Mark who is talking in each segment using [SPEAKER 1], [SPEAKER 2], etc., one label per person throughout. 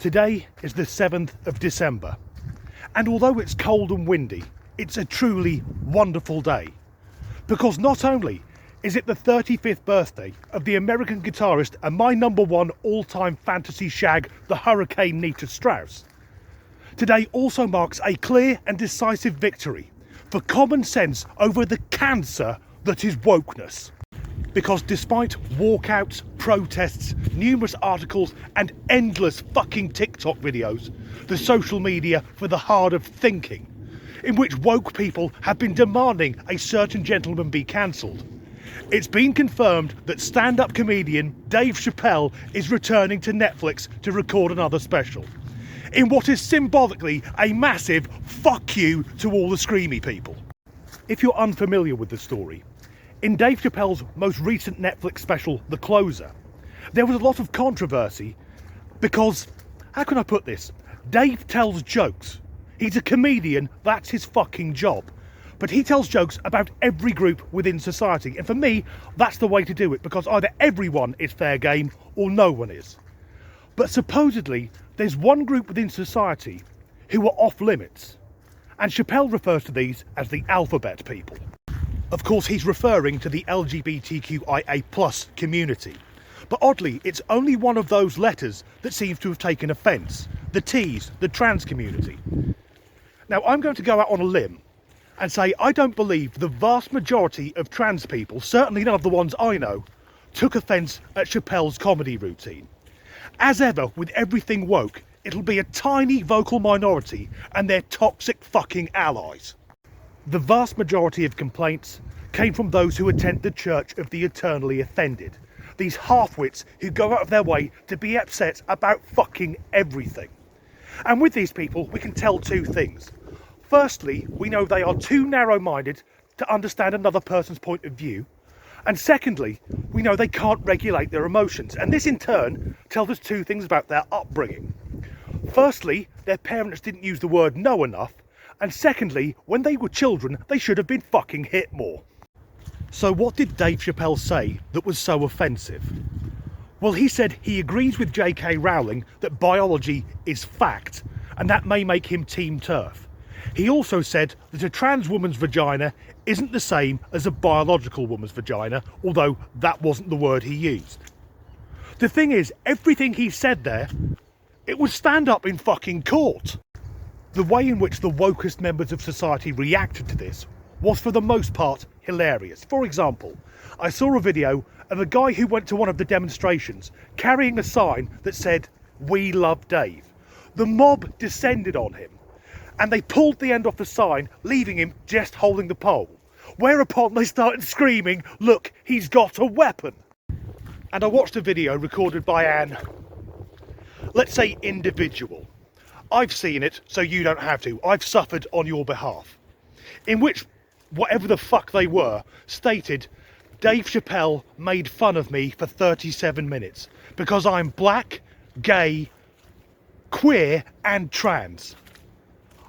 [SPEAKER 1] Today is the 7th of December, and although it's cold and windy, it's a truly wonderful day, because not only is it the 35th birthday of the American guitarist and my number one all-time fantasy shag, the Hurricane Nita Strauss, today also marks a clear and decisive victory for common sense over the cancer that is wokeness. Because despite walkouts, protests, numerous articles and endless fucking TikTok videos, the social media for the hard of thinking, in which woke people have been demanding a certain gentleman be cancelled, it's been confirmed that stand-up comedian Dave Chappelle is returning to Netflix to record another special, in what is symbolically a massive fuck you to all the screamy people. If you're unfamiliar with the story, in Dave Chappelle's most recent Netflix special, The Closer, there was a lot of controversy because, how can I put this? Dave tells jokes. He's a comedian, that's his fucking job. But he tells jokes about every group within society. And for me, that's the way to do it, because either everyone is fair game or no one is. But supposedly, there's one group within society who are off limits. And Chappelle refers to these as the alphabet people. Of course, he's referring to the LGBTQIA+ community. But oddly, it's only one of those letters that seems to have taken offence. The T's, the trans community. Now, I'm going to go out on a limb and say I don't believe the vast majority of trans people, certainly none of the ones I know, took offence at Chappelle's comedy routine. As ever, with everything woke, it'll be a tiny vocal minority and their toxic fucking allies. The vast majority of complaints came from those who attend the Church of the Eternally Offended. These half-wits who go out of their way to be upset about fucking everything. And with these people, we can tell two things. Firstly, we know they are too narrow-minded to understand another person's point of view. And secondly, we know they can't regulate their emotions. And this in turn tells us two things about their upbringing. Firstly, their parents didn't use the word no enough. And secondly, when they were children, they should have been fucking hit more. So what did Dave Chappelle say that was so offensive? Well, he said he agrees with J.K. Rowling that biology is fact, and that may make him Team TERF. He also said that a trans woman's vagina isn't the same as a biological woman's vagina, although that wasn't the word he used. The thing is, everything he said there, it would stand up in fucking court. The way in which the wokest members of society reacted to this was for the most part hilarious. For example, I saw a video of a guy who went to one of the demonstrations carrying a sign that said, "We love Dave." The mob descended on him and they pulled the end off the sign, leaving him just holding the pole. Whereupon they started screaming, "Look, he's got a weapon." And I watched a video recorded by an, let's say, individual. I've seen it, so you don't have to. I've suffered on your behalf. In which, whatever the fuck they were, stated, Dave Chappelle made fun of me for 37 minutes because I'm black, gay, queer and trans.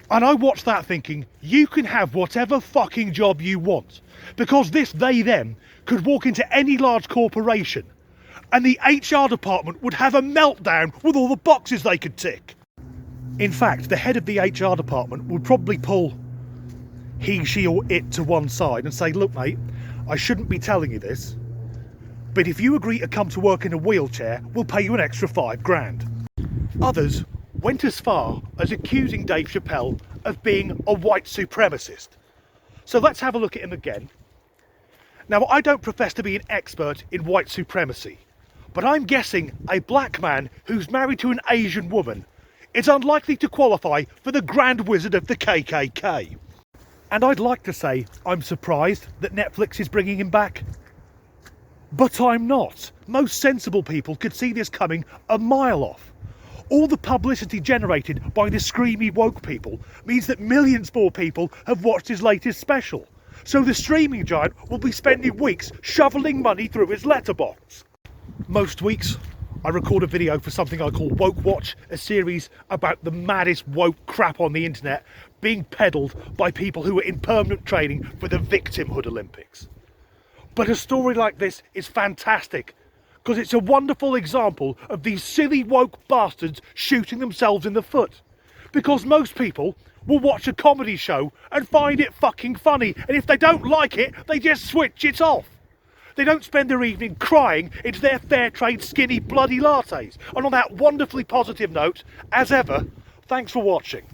[SPEAKER 1] And I watched that thinking, you can have whatever fucking job you want, because this they them could walk into any large corporation and the HR department would have a meltdown with all the boxes they could tick. In fact, the head of the HR department would probably pull he, she or it to one side and say, "Look mate, I shouldn't be telling you this, but if you agree to come to work in a wheelchair, we'll pay you an extra $5,000. Others went as far as accusing Dave Chappelle of being a white supremacist. So let's have a look at him again. Now, I don't profess to be an expert in white supremacy, but I'm guessing a black man who's married to an Asian woman is unlikely to qualify for the Grand Wizard of the KKK. And I'd like to say I'm surprised that Netflix is bringing him back. But I'm not. Most sensible people could see this coming a mile off. All the publicity generated by the screamy woke people means that millions more people have watched his latest special. So the streaming giant will be spending weeks shoveling money through his letterbox. Most weeks, I record a video for something I call Woke Watch, a series about the maddest woke crap on the internet being peddled by people who are in permanent training for the Victimhood Olympics. But a story like this is fantastic because it's a wonderful example of these silly woke bastards shooting themselves in the foot. Because most people will watch a comedy show and find it fucking funny, and if they don't like it, they just switch it off. They don't spend their evening crying into their fair trade skinny bloody lattes. And on that wonderfully positive note, as ever, thanks for watching.